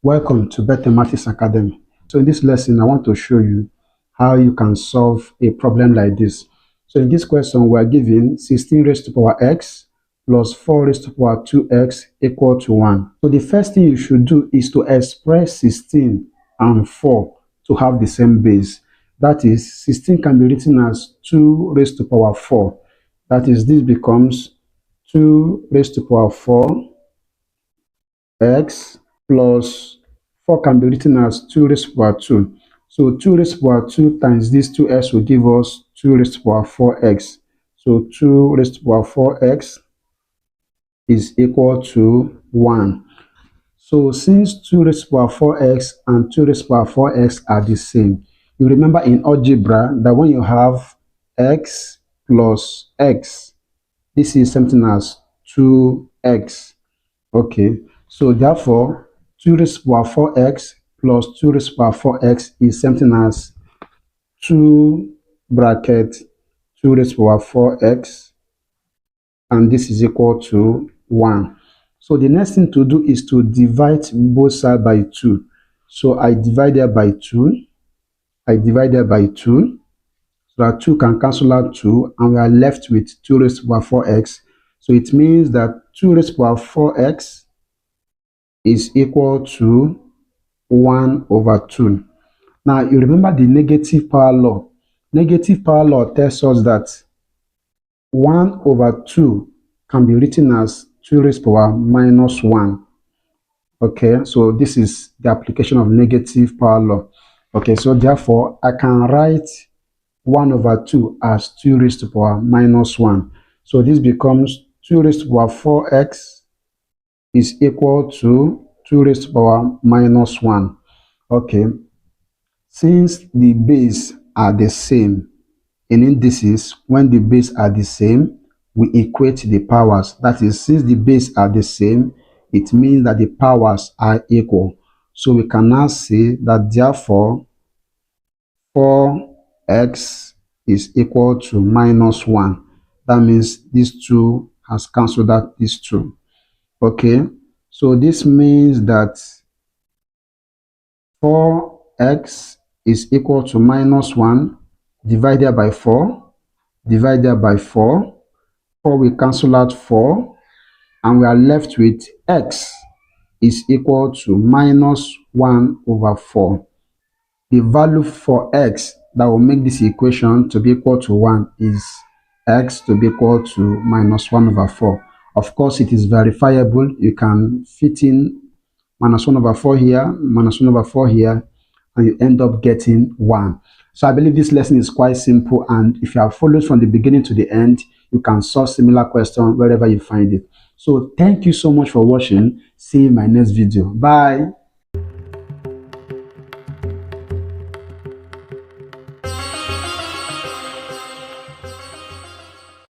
Welcome to Bethelmatics Academy. So in this lesson, I want to show you how you can solve a problem like this. So in this question, we are given 16 raised to power x plus 4 raised to power 2x equal to 1. So the first thing you should do is to express 16 and 4 to have the same base. That is, 16 can be written as 2 raised to power 4. That is, this becomes 2 raised to power 4 x plus 4 can be written as 2 raised to power 2. So 2 raised to power 2 times these 2x will give us 2 raised to power 4x. So 2 raised to power 4x is equal to 1. So since 2 raised to power 4x and 2 raised to power 4x are the same, you remember in algebra that when you have x plus x, this is something as 2x. Okay, so therefore 2 raised to power 4x plus 2 raised to power 4x is something as 2 bracket 2 raised to power 4x, and this is equal to 1. So the next thing to do is to divide both sides by 2. So I divide there by 2. I divide there by 2. So that 2 can cancel out 2, and we are left with 2 raised to power 4x. So it means that 2 raised to power 4x is equal to 1 over 2. Now, you remember the negative power law. Negative power law tells us that 1 over 2 can be written as 2 raised to power minus 1. Okay, so this is the application of negative power law. Okay, so therefore, I can write 1 over 2 as 2 raised to power minus 1. So this becomes 2 raised to power 4x is equal to 2 raised to power minus 1. Okay, since the base are the same in indices, when the base are the same, we equate the powers. That is, since the base are the same, it means that the powers are equal. So we can now say that therefore 4x is equal to minus 1. That means these 2 has cancelled out these 2. Okay, so this means that 4x is equal to minus 1 divided by 4, divided by 4. 4 will cancel out 4, and we are left with x is equal to minus 1 over 4. The value for x that will make this equation to be equal to 1 is x to be equal to minus 1 over 4. Of course, it is verifiable. You can fit in minus 1 over 4 here, minus 1 over 4 here, and you end up getting 1. So I believe this lesson is quite simple, and if you have followed from the beginning to the end, you can solve similar questions wherever you find it. So thank you so much for watching. See you in my next video. Bye.